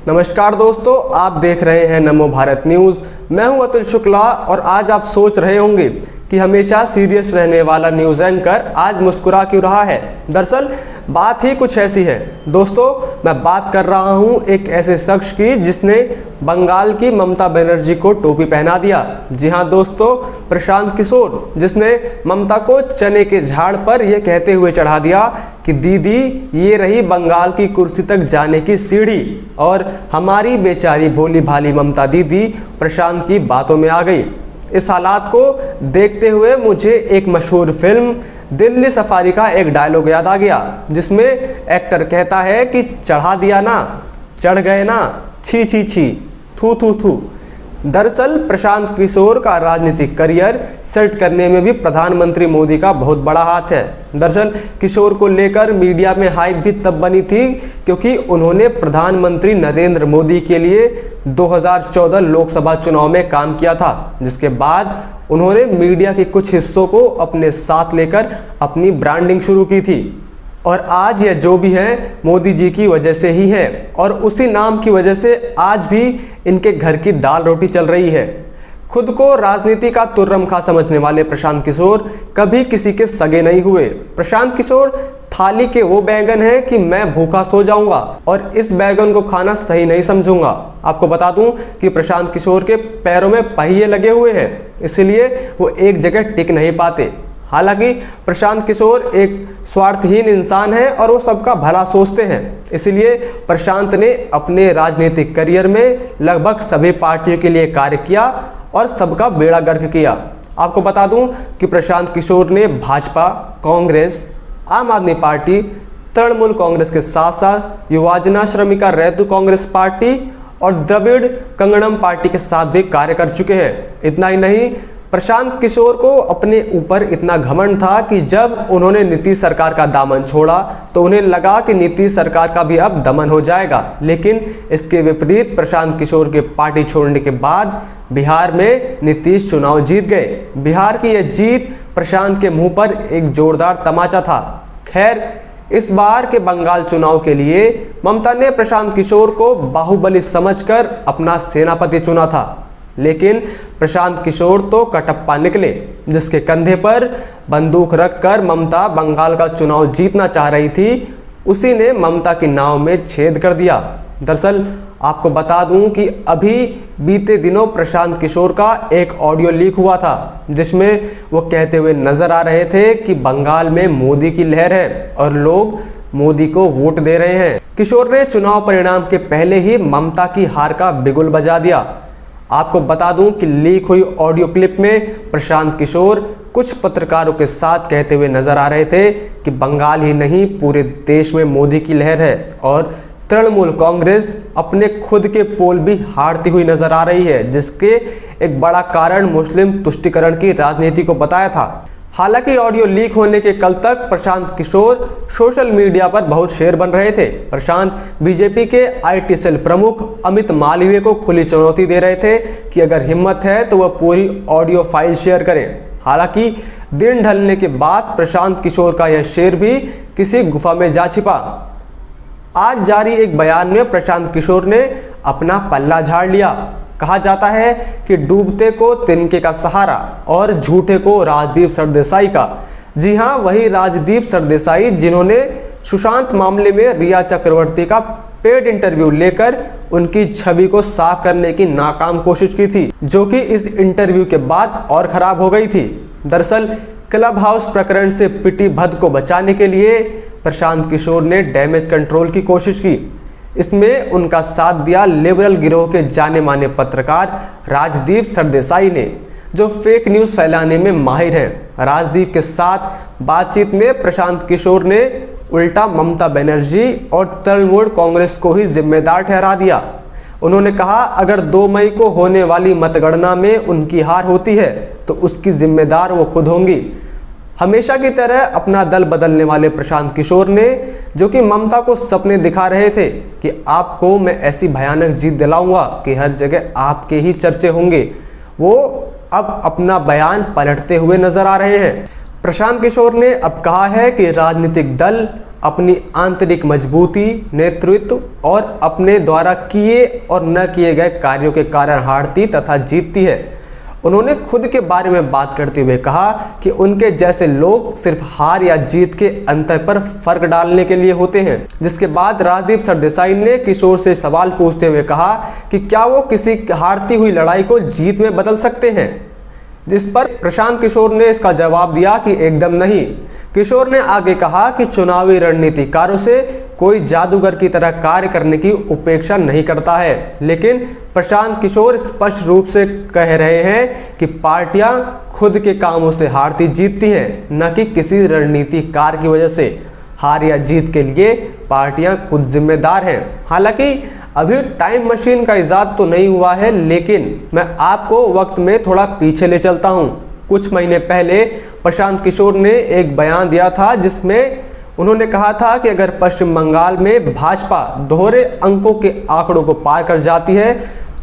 नमस्कार दोस्तों, आप देख रहे हैं नमो भारत न्यूज़। मैं हूं अतुल शुक्ला और आज आप सोच रहे होंगे कि हमेशा सीरियस रहने वाला न्यूज़ एंकर आज मुस्कुरा क्यों रहा है। दरअसल बात ही कुछ ऐसी है। दोस्तों, मैं बात कर रहा हूं एक ऐसे शख्स की जिसने बंगाल की ममता बनर्जी को टोपी पहना दिया। जी हां दोस्तों, प्रशांत किशोर, जिसने ममता को चने के झाड़ पर यह कहते हुए चढ़ा दिया कि दीदी ये रही बंगाल की कुर्सी तक जाने की सीढ़ी, और हमारी बेचारी भोली भाली ममता दीदी प्रशांत की बातों में आ गई। इस हालात को देखते हुए मुझे एक मशहूर फिल्म दिल्ली सफारी का एक डायलॉग याद आ गया, जिसमें एक्टर कहता है कि चढ़ा दिया ना, चढ़ गए ना, छी छी छी, थू थू थू। दरअसल प्रशांत किशोर का राजनीतिक करियर सेट करने में भी प्रधानमंत्री मोदी का बहुत बड़ा हाथ है। दरअसल किशोर को लेकर मीडिया में हाइप भी तब बनी थी क्योंकि उन्होंने प्रधानमंत्री नरेंद्र मोदी के लिए 2014 लोकसभा चुनाव में काम किया था, जिसके बाद उन्होंने मीडिया के कुछ हिस्सों को अपने साथ लेकर अपनी ब्रांडिंग शुरू की थी। और आज यह जो भी है मोदी जी की वजह से ही है, और उसी नाम की वजह से आज भी इनके घर की दाल रोटी चल रही है। खुद को राजनीति का तुर्रम खा समझने वाले प्रशांत किशोर कभी किसी के सगे नहीं हुए। प्रशांत किशोर थाली के वो बैगन हैं कि मैं भूखा सो जाऊंगा और इस बैगन को खाना सही नहीं समझूंगा। आपको बता दूं कि प्रशांत किशोर के पैरों में पहिए लगे हुए हैं, इसलिए वो एक जगह टिक नहीं पाते। हालांकि प्रशांत किशोर एक स्वार्थहीन इंसान है और वो सबका भला सोचते हैं, इसलिए प्रशांत ने अपने राजनीतिक करियर में लगभग सभी पार्टियों के लिए कार्य किया और सबका बेड़ा गर्क किया। आपको बता दूं कि प्रशांत किशोर ने भाजपा, कांग्रेस, आम आदमी पार्टी, तृणमूल कांग्रेस के साथ साथ युवाजना श्रमिका रैतु कांग्रेस पार्टी और द्रविड़ कंगड़म पार्टी के साथ भी कार्य कर चुके हैं। इतना ही नहीं, प्रशांत किशोर को अपने ऊपर इतना घमंड था कि जब उन्होंने नीतीश सरकार का दामन छोड़ा तो उन्हें लगा कि नीतीश सरकार का भी अब दमन हो जाएगा। लेकिन इसके विपरीत प्रशांत किशोर के पार्टी छोड़ने के बाद बिहार में नीतीश चुनाव जीत गए। बिहार की यह जीत प्रशांत के मुंह पर एक जोरदार तमाचा था। खैर, इस बार के बंगाल चुनाव के लिए ममता ने प्रशांत किशोर को बाहुबली समझकर अपना सेनापति चुना था, लेकिन प्रशांत किशोर तो कटप्पा निकले। जिसके कंधे पर बंदूक रखकर ममता बंगाल का चुनाव जीतना चाह रही थी, उसी ने ममता की नाव में छेद कर दिया। दरअसल आपको बता दूं कि अभी बीते दिनों प्रशांत किशोर का एक ऑडियो लीक हुआ था, जिसमें वो कहते हुए नजर आ रहे थे कि बंगाल में मोदी की लहर है और लोग मोदी को वोट दे रहे हैं। किशोर ने चुनाव परिणाम के पहले ही ममता की हार का बिगुल बजा दिया। आपको बता दूं कि लीक हुई ऑडियो क्लिप में प्रशांत किशोर कुछ पत्रकारों के साथ कहते हुए नजर आ रहे थे कि बंगाल ही नहीं पूरे देश में मोदी की लहर है, और तृणमूल कांग्रेस अपने खुद के पोल भी हारती हुई नजर आ रही है, जिसके एक बड़ा कारण मुस्लिम तुष्टीकरण की राजनीति को बताया था। हालांकि ऑडियो लीक होने के कल तक प्रशांत किशोर सोशल मीडिया पर बहुत शेर बन रहे थे। प्रशांत बीजेपी के आईटी सेल प्रमुख अमित मालवीय को खुली चुनौती दे रहे थे कि अगर हिम्मत है तो वह पूरी ऑडियो फाइल शेयर करें। हालांकि दिन ढलने के बाद प्रशांत किशोर का यह शेर भी किसी गुफा में जा छिपा। आज जारी एक बयान में प्रशांत किशोर ने अपना पल्ला झाड़ लिया। कहा जाता है कि डूबते को तिनके का सहारा और झूठे को राजदीप सरदेसाई का। जी हां, वही राजदीप सरदेसाई जिन्होंने सुशांत मामले में रिया चक्रवर्ती का पेड इंटरव्यू लेकर उनकी छवि को साफ करने की नाकाम कोशिश की थी, जो कि इस इंटरव्यू के बाद और खराब हो गई थी। दरअसल क्लब हाउस प्रकरण से पिटी भद्द को बचाने के लिए प्रशांत किशोर ने डैमेज कंट्रोल की कोशिश की। इसमें उनका साथ दिया लिबरल गिरोह के जाने माने पत्रकार राजदीप सरदेसाई ने, जो फेक न्यूज़ फैलाने में माहिर हैं। राजदीप के साथ बातचीत में प्रशांत किशोर ने उल्टा ममता बनर्जी और तृणमूल कांग्रेस को ही जिम्मेदार ठहरा दिया। उन्होंने कहा, अगर 2 मई को होने वाली मतगणना में उनकी हार होती है तो उसकी जिम्मेदार वो खुद होंगी। हमेशा की तरह अपना दल बदलने वाले प्रशांत किशोर ने, जो कि ममता को सपने दिखा रहे थे कि आपको मैं ऐसी भयानक जीत दिलाऊंगा कि हर जगह आपके ही चर्चे होंगे, वो अब अपना बयान पलटते हुए नजर आ रहे हैं। प्रशांत किशोर ने अब कहा है कि राजनीतिक दल अपनी आंतरिक मजबूती, नेतृत्व और अपने द्वारा किए और न किए गए कार्यों के कारण हारती तथा जीतती है। उन्होंने खुद के बारे में बात करते हुए कहा कि उनके जैसे लोग सिर्फ हार या जीत के अंतर पर फर्क डालने के लिए होते हैं। जिसके बाद राजदीप सरदेसाई ने किशोर से सवाल पूछते हुए कहा कि क्या वो किसी हारती हुई लड़ाई को जीत में बदल सकते हैं, जिस पर प्रशांत किशोर ने इसका जवाब दिया कि एकदम नहीं। किशोर ने आगे कहा कि चुनावी रणनीतिकारों से कोई जादूगर की तरह कार्य करने की उपेक्षा नहीं करता है, लेकिन प्रशांत किशोर स्पष्ट रूप से कह रहे हैं कि पार्टियां खुद के कामों से हारती जीतती हैं, न कि किसी रणनीतिकार की वजह से। हार या जीत के लिए पार्टियां खुद जिम्मेदार हैं। हालांकि अभी टाइम मशीन का इजाद तो नहीं हुआ है, लेकिन मैं आपको वक्त में थोड़ा पीछे ले चलता हूं। कुछ महीने पहले प्रशांत किशोर ने एक बयान दिया था जिसमें उन्होंने कहा था कि अगर पश्चिम बंगाल में भाजपा दोहरे अंकों के आंकड़ों को पार कर जाती है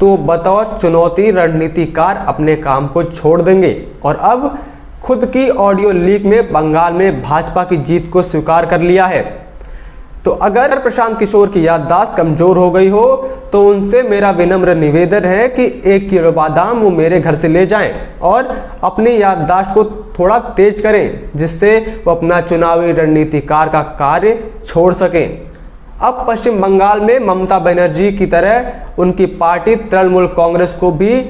तो बतौर चुनौती रणनीतिकार अपने काम को छोड़ देंगे, और अब खुद की ऑडियो लीक में बंगाल में भाजपा की जीत को स्वीकार कर लिया है। तो अगर प्रशांत किशोर की याददाश्त कमजोर हो गई हो तो उनसे मेरा विनम्र निवेदन है कि 1 किलो बादाम वो मेरे घर से ले जाएं और अपनी याददाश्त को थोड़ा तेज करें, जिससे वो अपना चुनावी रणनीतिकार का कार्य छोड़ सकें। अब पश्चिम बंगाल में ममता बनर्जी की तरह उनकी पार्टी तृणमूल कांग्रेस को भी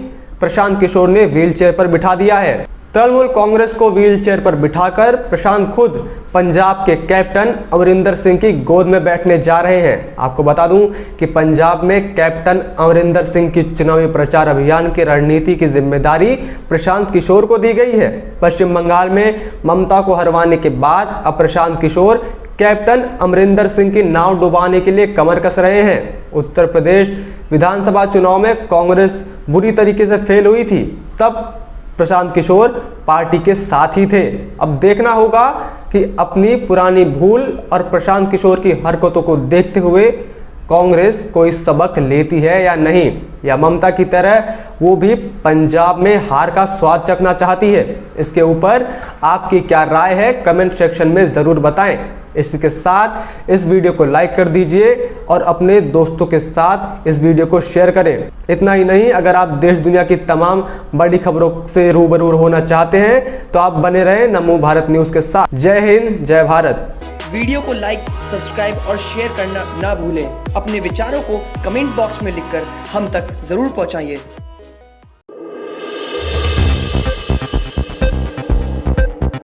प्रशांत किशोर ने व्हीलचेयर पर बिठा दिया है। तृणमूल कांग्रेस को व्हीलचेयर पर बिठाकर प्रशांत खुद पंजाब के कैप्टन अमरिंदर सिंह की गोद में बैठने जा रहे हैं। आपको बता दूं कि पंजाब में कैप्टन अमरिंदर सिंह की चुनावी प्रचार अभियान की रणनीति की जिम्मेदारी प्रशांत किशोर को दी गई है। पश्चिम बंगाल में ममता को हरवाने के बाद अब प्रशांत किशोर कैप्टन अमरिंदर सिंह की नाव डुबाने के लिए कमर कस रहे हैं। उत्तर प्रदेश विधानसभा चुनाव में कांग्रेस बुरी तरीके से फेल हुई थी, तब प्रशांत किशोर पार्टी के साथ ही थे। अब देखना होगा कि अपनी पुरानी भूल और प्रशांत किशोर की हरकतों को देखते हुए कांग्रेस कोई सबक लेती है या नहीं, या ममता की तरह वो भी पंजाब में हार का स्वाद चखना चाहती है। इसके ऊपर आपकी क्या राय है, कमेंट सेक्शन में ज़रूर बताएं। इसके साथ इस वीडियो को लाइक कर दीजिए और अपने दोस्तों के साथ इस वीडियो को शेयर करें। इतना ही नहीं, अगर आप देश दुनिया की तमाम बड़ी खबरों से रूबरू होना चाहते हैं तो आप बने रहें नमो भारत न्यूज़ के साथ। जय हिंद, जय भारत। वीडियो को लाइक, सब्सक्राइब और शेयर करना ना भूलें। अपने विचारों को कमेंट बॉक्स में लिखकर हम तक जरूर पहुंचाइए।